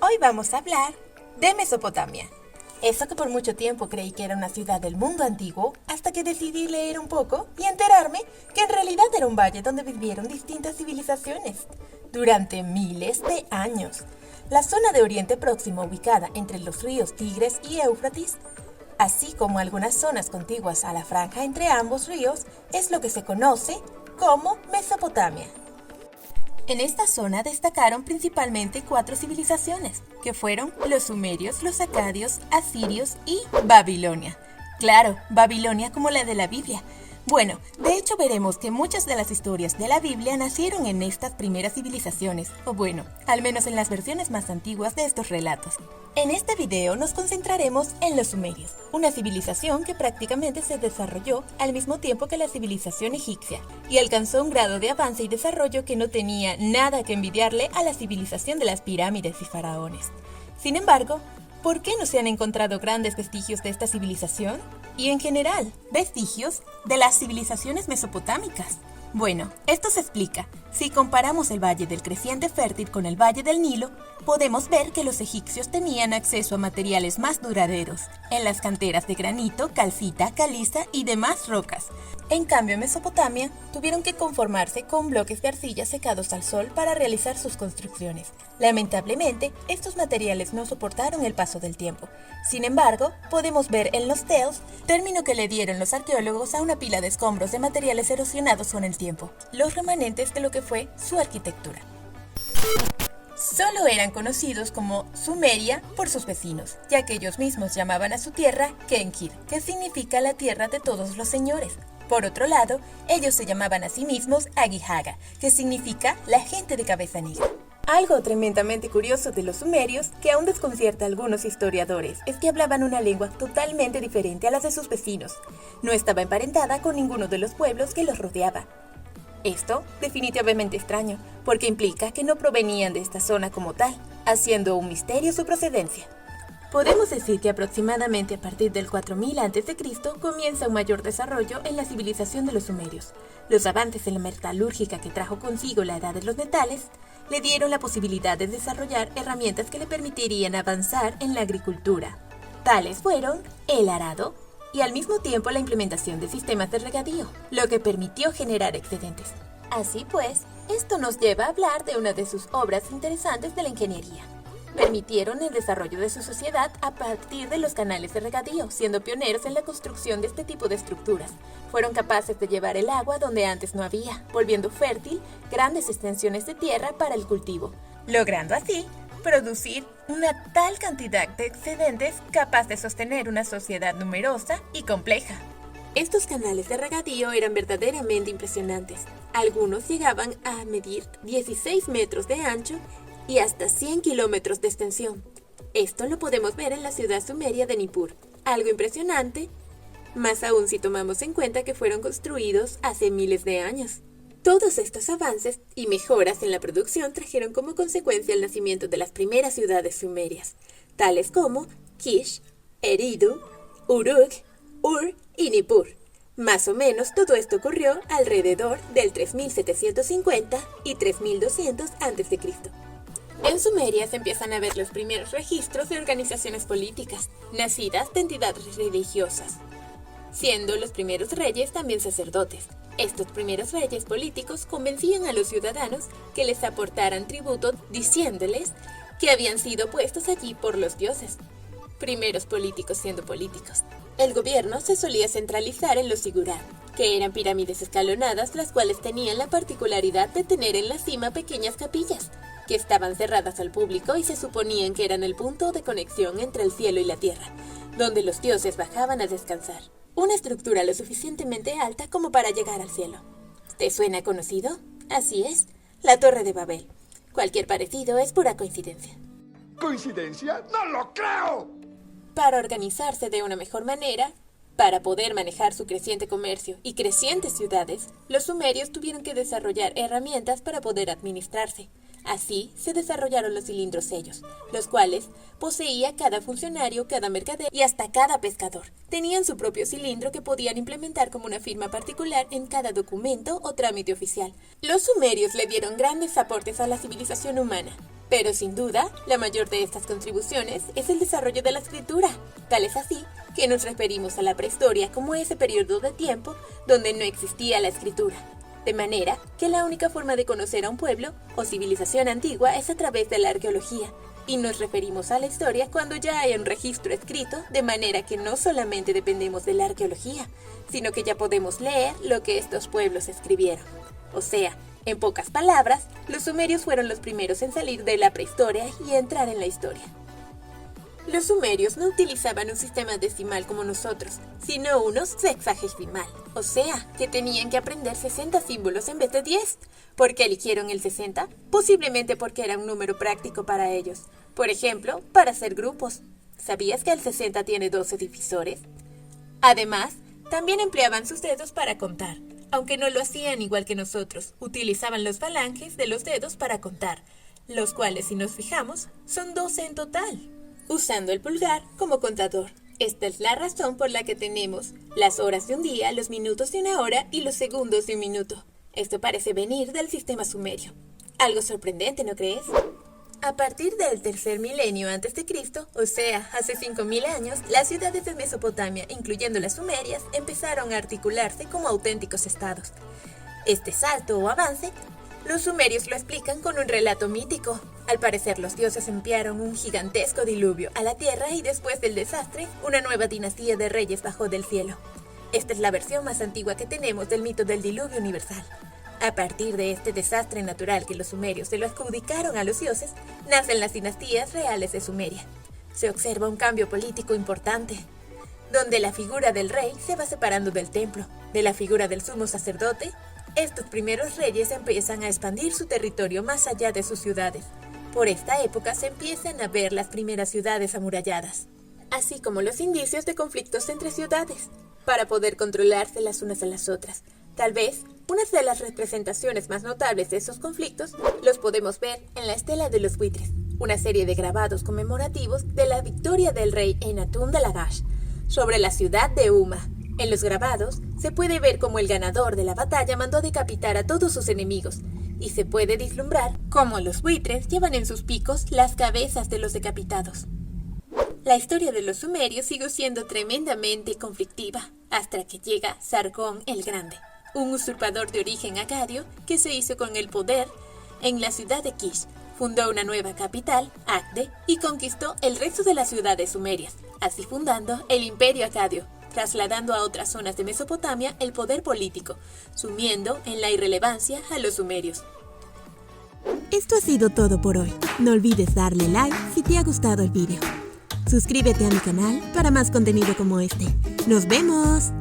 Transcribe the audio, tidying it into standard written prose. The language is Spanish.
Hoy vamos a hablar de Mesopotamia. Eso que por mucho tiempo creí que era una ciudad del mundo antiguo, hasta que decidí leer un poco y enterarme que en realidad era un valle donde vivieron distintas civilizaciones durante miles de años. La zona de Oriente Próximo, ubicada entre los ríos Tigres y Éufrates, así como algunas zonas contiguas a la franja entre ambos ríos, es lo que se conoce como Mesopotamia. En esta zona destacaron principalmente 4 civilizaciones, que fueron los sumerios, los acadios, asirios y Babilonia. Claro, Babilonia como la de la Biblia. Bueno, de hecho veremos que muchas de las historias de la Biblia nacieron en estas primeras civilizaciones, o bueno, al menos en las versiones más antiguas de estos relatos. En este video nos concentraremos en los sumerios, una civilización que prácticamente se desarrolló al mismo tiempo que la civilización egipcia, y alcanzó un grado de avance y desarrollo que no tenía nada que envidiarle a la civilización de las pirámides y faraones. Sin embargo, ¿por qué no se han encontrado grandes vestigios de esta civilización? Y en general, vestigios de las civilizaciones mesopotámicas. Bueno, esto se explica. Si comparamos el Valle del Creciente Fértil con el Valle del Nilo, podemos ver que los egipcios tenían acceso a materiales más duraderos, en las canteras de granito, calcita, caliza y demás rocas. En cambio, en Mesopotamia, tuvieron que conformarse con bloques de arcilla secados al sol para realizar sus construcciones. Lamentablemente, estos materiales no soportaron el paso del tiempo. Sin embargo, podemos ver en los teos, término que le dieron los arqueólogos a una pila de escombros de materiales erosionados con el tiempo, los remanentes de lo que fue su arquitectura. Solo eran conocidos como Sumeria por sus vecinos, ya que ellos mismos llamaban a su tierra Kenkir, que significa la tierra de todos los señores. Por otro lado, ellos se llamaban a sí mismos Agihaga, que significa la gente de cabeza negra. Algo tremendamente curioso de los sumerios, que aún desconcierta a algunos historiadores, es que hablaban una lengua totalmente diferente a las de sus vecinos. No estaba emparentada con ninguno de los pueblos que los rodeaba. Esto definitivamente extraño, porque implica que no provenían de esta zona como tal, haciendo un misterio su procedencia. Podemos decir que aproximadamente a partir del 4000 a.C. comienza un mayor desarrollo en la civilización de los sumerios. Los avances en la metalúrgica que trajo consigo la edad de los metales le dieron la posibilidad de desarrollar herramientas que le permitirían avanzar en la agricultura. Tales fueron el arado y al mismo tiempo la implementación de sistemas de regadío, lo que permitió generar excedentes. Así pues, esto nos lleva a hablar de una de sus obras interesantes de la ingeniería. Permitieron el desarrollo de su sociedad a partir de los canales de regadío, siendo pioneros en la construcción de este tipo de estructuras. Fueron capaces de llevar el agua donde antes no había, volviendo fértil grandes extensiones de tierra para el cultivo, logrando así producir una tal cantidad de excedentes capaz de sostener una sociedad numerosa y compleja. Estos canales de regadío eran verdaderamente impresionantes. Algunos llegaban a medir 16 metros de ancho y hasta 100 kilómetros de extensión. Esto lo podemos ver en la ciudad sumeria de Nippur. Algo impresionante, más aún si tomamos en cuenta que fueron construidos hace miles de años. Todos estos avances y mejoras en la producción trajeron como consecuencia el nacimiento de las primeras ciudades sumerias, tales como Kish, Eridu, Uruk, Ur y Nippur. Más o menos todo esto ocurrió alrededor del 3750 y 3200 a.C. En Sumeria se empiezan a ver los primeros registros de organizaciones políticas, nacidas de entidades religiosas, siendo los primeros reyes también sacerdotes. Estos primeros reyes políticos convencían a los ciudadanos que les aportaran tributo diciéndoles que habían sido puestos allí por los dioses. Primeros políticos siendo políticos. El gobierno se solía centralizar en los sigurat, que eran pirámides escalonadas, las cuales tenían la particularidad de tener en la cima pequeñas capillas, que estaban cerradas al público y se suponían que eran el punto de conexión entre el cielo y la tierra, donde los dioses bajaban a descansar. Una estructura lo suficientemente alta como para llegar al cielo. ¿Te suena conocido? Así es, la Torre de Babel. Cualquier parecido es pura coincidencia. ¿Coincidencia? ¡No lo creo! Para organizarse de una mejor manera, para poder manejar su creciente comercio y crecientes ciudades, los sumerios tuvieron que desarrollar herramientas para poder administrarse. Así se desarrollaron los cilindros sellos, los cuales poseía cada funcionario, cada mercader y hasta cada pescador. Tenían su propio cilindro que podían implementar como una firma particular en cada documento o trámite oficial. Los sumerios le dieron grandes aportes a la civilización humana, pero sin duda, la mayor de estas contribuciones es el desarrollo de la escritura. Tal es así que nos referimos a la prehistoria como ese periodo de tiempo donde no existía la escritura. De manera que la única forma de conocer a un pueblo o civilización antigua es a través de la arqueología, y nos referimos a la historia cuando ya hay un registro escrito, de manera que no solamente dependemos de la arqueología, sino que ya podemos leer lo que estos pueblos escribieron. O sea, en pocas palabras, los sumerios fueron los primeros en salir de la prehistoria y entrar en la historia. Los sumerios no utilizaban un sistema decimal como nosotros, sino uno sexagesimal, o sea, que tenían que aprender 60 símbolos en vez de 10. ¿Por qué eligieron el 60? Posiblemente porque era un número práctico para ellos. Por ejemplo, para hacer grupos. ¿Sabías que el 60 tiene 12 divisores? Además, también empleaban sus dedos para contar, aunque no lo hacían igual que nosotros. Utilizaban los falanges de los dedos para contar, los cuales, si nos fijamos, son 12 en total, usando el pulgar como contador. Esta es la razón por la que tenemos las horas de un día, los minutos de una hora y los segundos de un minuto. Esto parece venir del sistema sumerio. Algo sorprendente, ¿no crees? A partir del tercer milenio antes de Cristo, o sea, hace 5000 años, las ciudades de Mesopotamia, incluyendo las sumerias, empezaron a articularse como auténticos estados. Este salto o avance, los sumerios lo explican con un relato mítico. Al parecer, los dioses enviaron un gigantesco diluvio a la tierra y después del desastre, una nueva dinastía de reyes bajó del cielo. Esta es la versión más antigua que tenemos del mito del diluvio universal. A partir de este desastre natural que los sumerios se lo adjudicaron a los dioses, nacen las dinastías reales de Sumeria. Se observa un cambio político importante, donde la figura del rey se va separando del templo, de la figura del sumo sacerdote. Estos primeros reyes empiezan a expandir su territorio más allá de sus ciudades. Por esta época se empiezan a ver las primeras ciudades amuralladas, así como los indicios de conflictos entre ciudades, para poder controlarse las unas a las otras. Tal vez, una de las representaciones más notables de esos conflictos los podemos ver en la Estela de los Buitres, una serie de grabados conmemorativos de la victoria del rey Enatún de Lagash sobre la ciudad de Umma. En los grabados se puede ver cómo el ganador de la batalla mandó decapitar a todos sus enemigos, y se puede vislumbrar cómo los buitres llevan en sus picos las cabezas de los decapitados. La historia de los sumerios siguió siendo tremendamente conflictiva, hasta que llega Sargón el Grande, un usurpador de origen acadio que se hizo con el poder en la ciudad de Kish. Fundó una nueva capital, Agde, y conquistó el resto de las ciudades sumerias, así fundando el Imperio Acadio, trasladando a otras zonas de Mesopotamia el poder político, sumiendo en la irrelevancia a los sumerios. Esto ha sido todo por hoy. No olvides darle like si te ha gustado el vídeo. Suscríbete a mi canal para más contenido como este. ¡Nos vemos!